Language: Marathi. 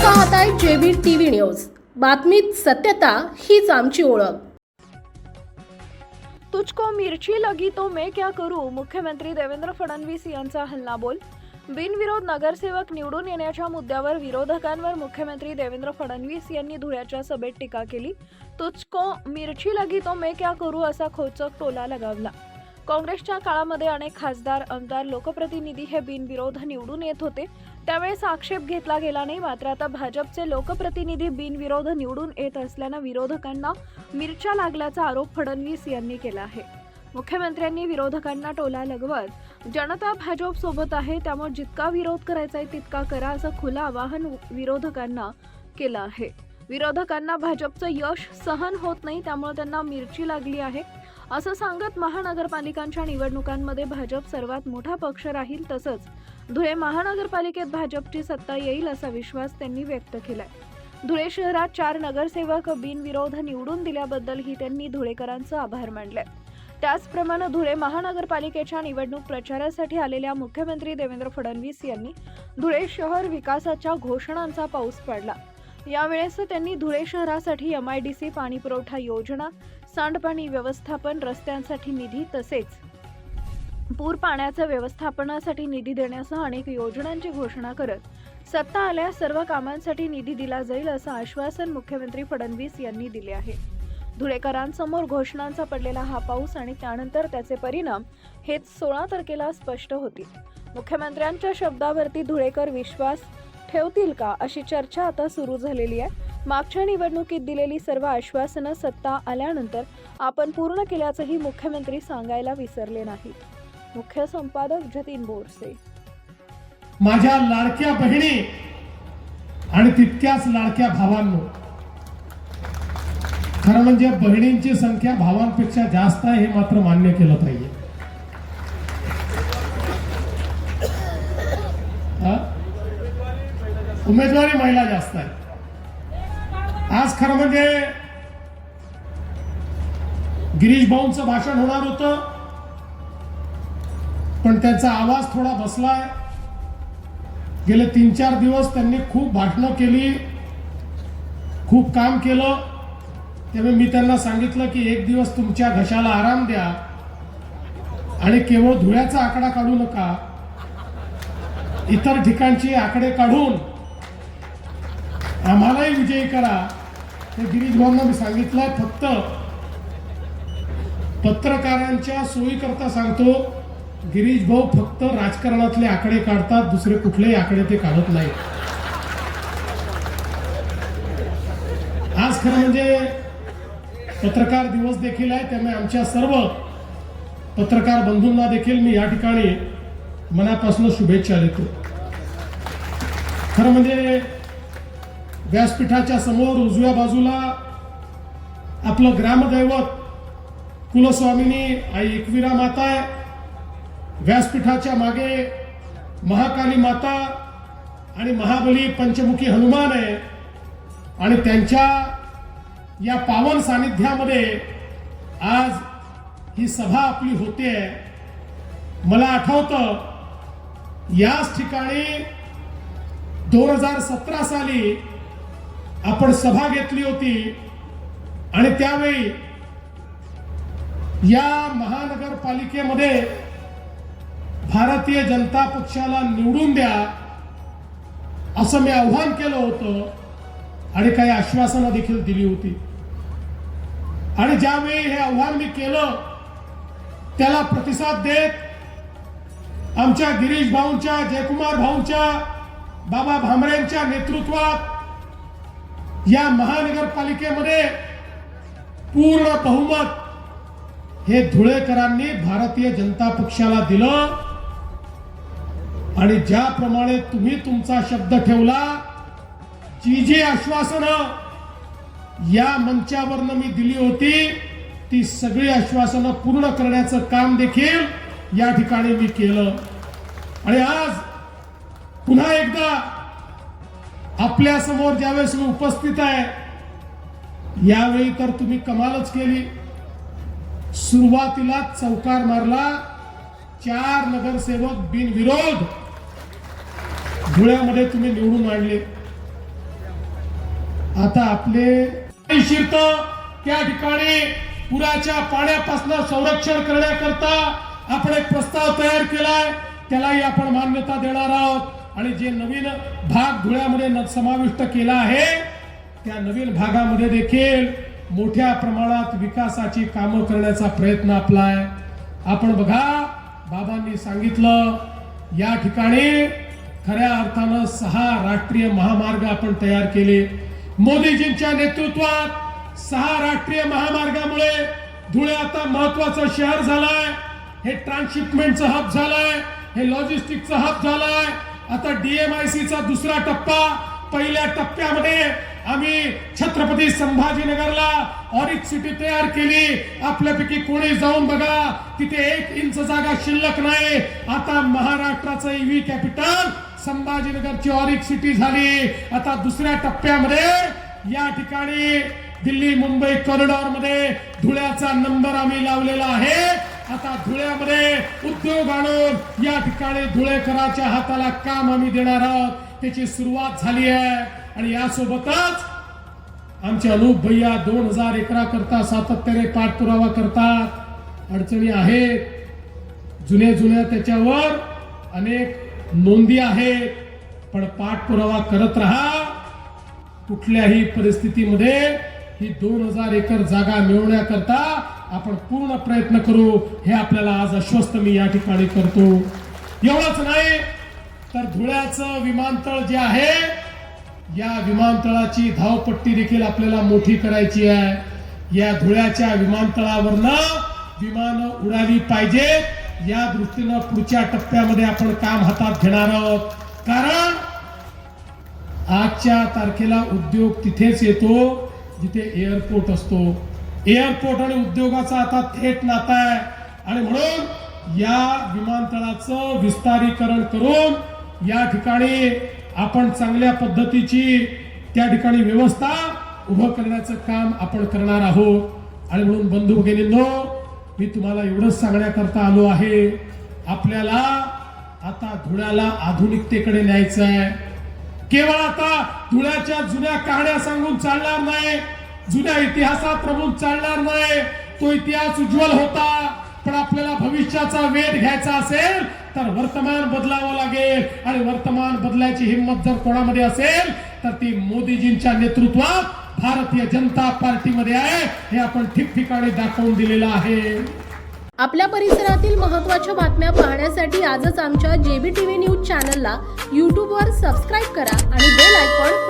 पाहताय जेबीर टीव्ही न्यूज। बातमीत सत्यता हीच आमची ओळख। तुझको मिर्ची लगी तो मैं क्या करूं, मुख्यमंत्री देवेंद्र फडणवीस यांचा हल्लाबोल। बिनविरोध नगरसेवक निवडून येण्याच्या मुद्द्यावर विरोधकांवर मुख्यमंत्री देवेंद्र फडणवीस यांनी धुळ्याच्या सभेत टीका केली। तुझको मिर्ची लगी तो मैं क्या करूं असा खोचक टोला लगावला। काँग्रेसच्या काळामध्ये अनेक खासदार, आमदार, लोकप्रतिनिधी हे बिनविरोध निवडून येत होते, त्यावेळेस आक्षेप घेतला गेला नाही। मात्र आता भाजपचे लोकप्रतिनिधी बिनविरोध निवडून येत असल्याने विरोधकांना मिरच्या लागल्याचा आरोप फडणवीस यांनी केला आहे। मुख्यमंत्र्यांनी विरोधकांना टोला लगवत जनता भाजप सोबत आहे, त्यामुळे जितका विरोध करायचा आहे तितका करा असं खुलं आवाहन विरोधकांना केलं आहे। विरोधकांना भाजपचं यश सहन होत नाही, त्यामुळे त्यांना मिरची लागली आहे असं सांगत महानगरपालिकांच्या निवडणुकांमध्ये भाजप सर्वात मोठा पक्ष राहील, तसंच धुळे महानगरपालिकेत भाजपची सत्ता येईल असा विश्वास त्यांनी व्यक्त केलाय। धुळे शहरात 4 नगरसेवक बिनविरोध निवडून दिल्याबद्दलही त्यांनी धुळेकरांचे आभार मानले। त्याचप्रमाणे धुळे महानगरपालिकेच्या निवडणूक प्रचारासाठी आलेल्या मुख्यमंत्री देवेंद्र फडणवीस यांनी धुळे शहर विकासाच्या घोषणांचा पाऊस पाडला। यावेळेस त्यांनी धुळे शहरासाठी MIDC पाणी पुरवठा योजना, सांडपाणी व्यवस्थापन, रस्त्यांसाठी निधी तसेच पूर पाण्याच्या व्यवस्थापनासाठी निधी देण्यासह अनेक योजनांची घोषणा करत सत्ता आल्यास सर्व कामांसाठी निधी दिला जाईल असं आश्वासन मुख्यमंत्री फडणवीस यांनी दिले आहे। धुळेकरांसमोर घोषणांचा पडलेला हा पाऊस आणि त्यानंतर त्याचे परिणाम हेच 16 तारखेला स्पष्ट होतील। मुख्यमंत्र्यांच्या शब्दावरती धुळेकर विश्वास ठेवतील का अशी चर्चा आता सुरू झालेली आहे। मागच्या निवडणुकीत दिलेली सर्व आश्वासनं सत्ता आल्यानंतर आपण पूर्ण केल्याचंही मुख्यमंत्री सांगायला विसरले नाहीत। मुख्य संपादक जतीन बोरसे। माझ्या लाडक्या बहिणी आणि तितक्याच लाडक्या भावांनो, खरं म्हणजे बहिणींची संख्या भावांपेक्षा जास्त आहे हे मात्र मान्य केलं पाहिजे। उमेदवारी महिला जास्त आहे। आज खरं म्हणजे गिरीश भाऊंचं भाषण होणार होतं, पण त्यांचा आवाज थोडा बसलाय। गेले 3-4 दिवस त्यांनी खूप भाषणं केली, खूप काम केलं, त्यामुळे मी त्यांना सांगितलं की एक दिवस तुमच्या घशाला आराम द्या आणि केवळ धुळ्याचा आकडा काढू नका, इतर ठिकाणचे आकडे काढून आम्हालाही विजयी करा। हे गिरीश भाऊंना मी सांगितलं। फक्त पत्रकारांच्या सोयीकरता सांगतो, गिरीश भाऊ फक्त राजकारणातले आकडे काढतात, दुसरे कुठलेही आकडे ते काढत नाही। आज खरं म्हणजे पत्रकार दिवस देखील आहे, त्यामुळे आमच्या सर्व पत्रकार बंधूंना देखील मी या ठिकाणी मनापासून शुभेच्छा देतो। खरं म्हणजे व्यासपीठाच्या समोर उजव्या बाजूला आपलं ग्रामदैवत कुलस्वामिनी आई एकविरा माता आहे, व्यासपीठाच्या मागे महाकाली माता आणि महाबली पंचमुखी हनुमान आहे आणि त्यांच्या या पावन सानिध्यामध्ये आज ही सभा आपली होते। मला आठवतं याच ठिकाणी 2017 साली आपण सभा घेतली होती आणि त्यावेळी या महानगरपालिकेमध्ये भारतीय जनता पक्षाला निवडून द्या असं मी आव्हान केलं होतं आणि काही आश्वासनं देखील दिली होती। आणि ज्यावेळी हे आव्हान मी केलं त्याला प्रतिसाद देत आमच्या गिरीश भाऊंच्या, जयकुमार भाऊंच्या, बाबा भामरेंच्या नेतृत्वात या महानगरपालिकेमध्ये पूर्ण बहुमत हे धुळेकरांनी भारतीय जनता पक्षाला दिलं। आणि ज्याप्रमाणे तुम्ही तुमचा शब्द ठेवला, जी आश्वासनं या मंचावरनं मी दिली होती ती सगळी आश्वासनं पूर्ण करण्याचं काम देखील या ठिकाणी मी केलं। आणि आज पुन्हा एकदा आपल्या समोर ज्यावेळेस मी उपस्थित आहे, यावेळी तर तुम्ही कमालच केली। सुरुवातीला चौकार मारला, 4 नगरसेवक बिनविरोध धुळ्यामध्ये तुम्ही निवडून आणले। आता आपले शिरत त्या ठिकाणी पुराच्या पाण्यापासून संरक्षण करण्याकरता आपण एक प्रस्ताव तयार केलाय, त्यालाही आपण मान्यता देणार आहोत आणि जे नवीन भाग धुळ्यामध्ये समाविष्ट केला आहे त्या नवीन भागामध्ये देखील मोठ्या प्रमाणात विकासाची कामं करण्याचा प्रयत्न आपला आहे. आपण बघा, बाबांनी सांगितलं या ठिकाणी खऱ्या अर्थानं 6 राष्ट्रीय महामार्ग आपण तयार केले. मोदीजींच्या नेतृत्वात 6 राष्ट्रीय महामार्गामुळे धुळे आता महत्वाचं शहर झालंय. हे ट्रान्सशिपमेंटचं हब झालंय, हे लॉजिस्टिकचं हब झालंय. आता DMICचा दुसरा टप्पा, पहिल्या टप्प्यामध्ये आम्ही छत्रपती संभाजीनगरला ऑरिक सिटी तयार केली. आपल्यापैकी कोणी जाऊन बघा, तिथे 1 इंच जागा शिल्लक नाही. आता महाराष्ट्राचं EV कॅपिटल संभाजीनगरची ऑरिक सिटी झाली. आता दुसऱ्या टप्प्यामध्ये या ठिकाणी दिल्ली मुंबई कॉरिडॉर मध्ये धुळ्याचा नंबर आम्ही लावलेला आहे. आता धुळ्यामध्ये उद्योग आणून या ठिकाणी धुळेकरांच्या हाताला काम आम्ही देणार आहोत. त्याची सुरुवात झाली आहे आणि यासोबतच आमचे अनूप भैया 2000 एकराकरता सातत्याने पाठपुरावा करतात. अडचणी आहेत, जुन्या त्याच्यावर अनेक नोंदी आहेत, पण पाठपुरावा करत राहा. कुठल्याही परिस्थितीमध्ये ही 2000 एकर जागा मिळवण्याकरता आपण पूर्ण प्रयत्न करू, हे आपल्याला आज आश्वस्त मी या ठिकाणी करतो. एवढंच नाही तर धुळ्याचं विमानतळ जे आहे, या विमानतळाची धावपट्टी देखील आपल्याला मोठी करायची आहे. या धुळ्याच्या विमानतळावरनं विमानं उडाली पाहिजेत, या दृष्टीनं पुढच्या टप्प्यामध्ये आपण काम हातात घेणार आहोत. कारण आजच्या तारखेला उद्योग तिथेच येतो जिथे एअरपोर्ट असतो. एअरपोर्ट आणि उद्योगाचा आता थेट नाता आहे आणि म्हणून या विमानतळाचं विस्तारीकरण करून या ठिकाणी आपण चांगल्या पद्धतीची त्या ठिकाणी व्यवस्था उभं करण्याचं काम आपण करणार आहोत. आणि म्हणून बंधू भगिनींनो, मी तुम्हाला एवढंच सांगण्याकरता आलो आहे, आपल्याला आता धुळ्याला आधुनिकतेकडे न्यायचं आहे. केवळ आता धुळ्याच्या जुन्या कहाण्या सांगून चालणार नाही, जुन्या इतिहासात रमून चालणार नाही. तो इतिहास उज्ज्वल होता, पण आपल्याला भविष्याचा वेध घ्यायचा असेल तर वर्तमान बदलावं लागेल. आणि वर्तमान बदलायची हिंमत जर कोणामध्ये असेल तर ती मोदीजींच्या नेतृत्वात भारतीय जनता पार्टीमध्ये आहे. हे आपण ठिकठिकाणी दाखवून दिलेलं आहे. आपल्या परिसरातील महत्त्वाच्या बातम्या पाहण्यासाठी आजच आमच्या JBTV न्यूज चॅनलला YouTubeवर सबस्क्राईब करा आणि बेल आयकॉन